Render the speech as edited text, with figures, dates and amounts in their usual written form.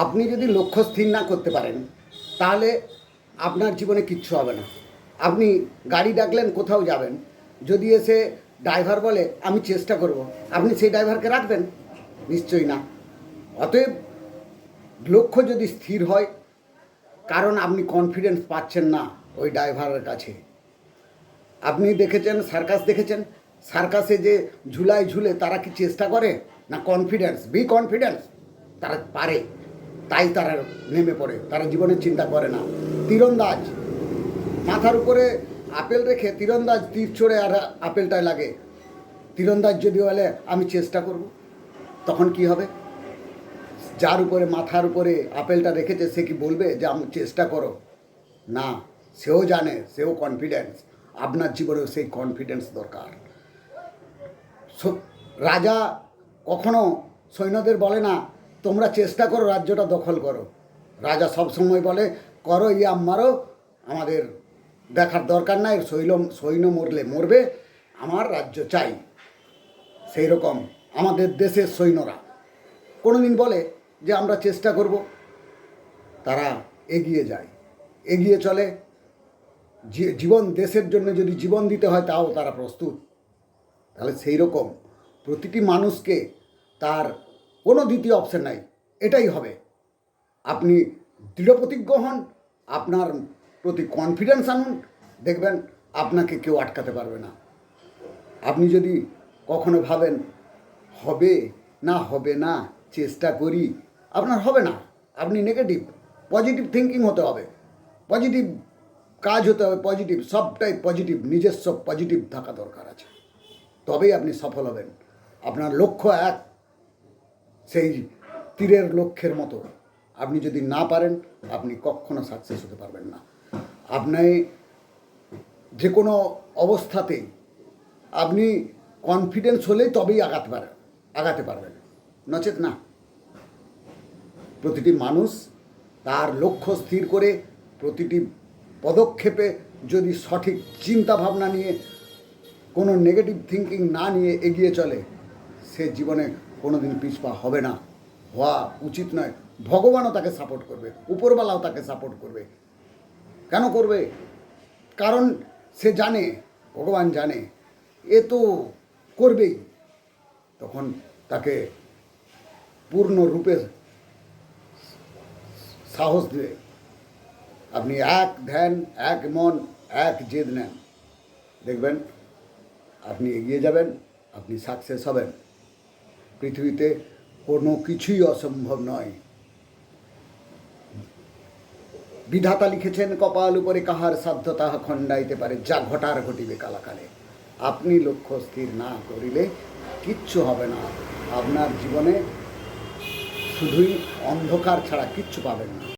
আপনি যদি লক্ষ্য স্থির না করতে পারেন তাহলে আপনার জীবনে কিচ্ছু হবে না। আপনি গাড়ি ডাকলেন, কোথাও যাবেন, যদি এসে ড্রাইভার বলে আমি চেষ্টা করব, আপনি সেই ড্রাইভারকে রাখবেন? নিশ্চয়ই না। অতএব লক্ষ্য যদি স্থির হয়, কারণ আপনি কনফিডেন্স পাচ্ছেন না ওই ড্রাইভারের কাছে। আপনি দেখেছেন, সার্কাস দেখেছেন, সার্কাসে যে ঝুলায় ঝুলে তারা কি চেষ্টা করে না? কনফিডেন্স, বি কনফিডেন্স, তারা পারে, তাই তারা নেমে পড়ে, তারা জীবনের চিন্তা করে না। তীরন্দাজ মাথার উপরে আপেল রেখে তীরন্দাজ তীর ছড়ে আর আপেলটায় লাগে। তীরন্দাজ যদি বলে আমি চেষ্টা করব, তখন কি হবে? যার উপরে মাথার উপরে আপেলটা রেখেছে সে কি বলবে যে আমি চেষ্টা করো? না, সেও জানে, সেও কনফিডেন্স। আপনার জীবনেও সেই কনফিডেন্স দরকার। রাজা কখনো সৈন্যদের বলে না তোমরা চেষ্টা করো রাজ্যটা দখল করো। রাজা সবসময় বলে করো ইয়াম মারো, আমাদের দেখার দরকার নাই, সৈন্য মরলে মরবে, আমার রাজ্য চাই। সেই রকম আমাদের দেশের সৈন্যরা কোনো দিন বলে যে আমরা চেষ্টা করব? তারা এগিয়ে যায়, এগিয়ে চলে। জীবন দেশের জন্য যদি জীবন দিতে হয় তাও তারা প্রস্তুত। তাহলে সেই রকম প্রতিটি মানুষকে তার কোনো দ্বিতীয় অপশন নাই, এটাই হবে। আপনি দৃঢ় প্রতিজ্ঞ হন, আপনার প্রতি কনফিডেন্স আনুন, দেখবেন আপনাকে কেউ আটকাতে পারবে না। আপনি যদি কখনো ভাবেন হবে না, হবে না, চেষ্টা করি, আপনার হবে না। আপনি নেগেটিভ, পজিটিভ থিঙ্কিং হতে হবে, পজিটিভ কাজ হতে হবে, পজিটিভ, সবটাই পজিটিভ, নিজস্ব পজিটিভ থাকা দরকার আছে, তবেই আপনি সফল হবেন। আপনার লক্ষ্য এক, সেই তীরের লক্ষ্যের মতো। আপনি যদি না পারেন আপনি কখনো সাকসেস হতে পারবেন না। আপনি যে কোনো অবস্থাতেই আপনি কনফিডেন্স হলেই তবেই আগাতে পারবেন, নচেত না। প্রতিটি মানুষ তার লক্ষ্য স্থির করে প্রতিটি পদক্ষেপে যদি সঠিক চিন্তা ভাবনা নিয়ে, কোনো নেগেটিভ থিঙ্কিং না নিয়ে এগিয়ে চলে, সে জীবনে কোনো দিন পিছপা হবে না, হওয়া উচিত নয়। ভগবানও তাকে সাপোর্ট করবে, উপরওয়ালাও তাকে সাপোর্ট করবে। কেন করবে? কারণ সে জানে, ভগবান জানে এ তো করবেই, তখন তাকে পূর্ণরূপে সাহস দেবে। আপনি এক ধ্যান, এক মন, এক জেদ নেন, দেখবেন আপনি এগিয়ে যাবেন, আপনি সাকসেস হবেন। পৃথিবীতে কোনো কিছুই অসম্ভব নয়। বিধাতা লিখেছেন কপাল উপরে কাহার সাধ্য তাহা খণ্ডাইতে পারে, যা ঘটার ঘটিবে কালাকালে। আপনি লক্ষ্য স্থির না করিলে কিচ্ছু হবে না। আপনার জীবনে শুধুই অন্ধকার ছাড়া কিচ্ছু পাবেন না।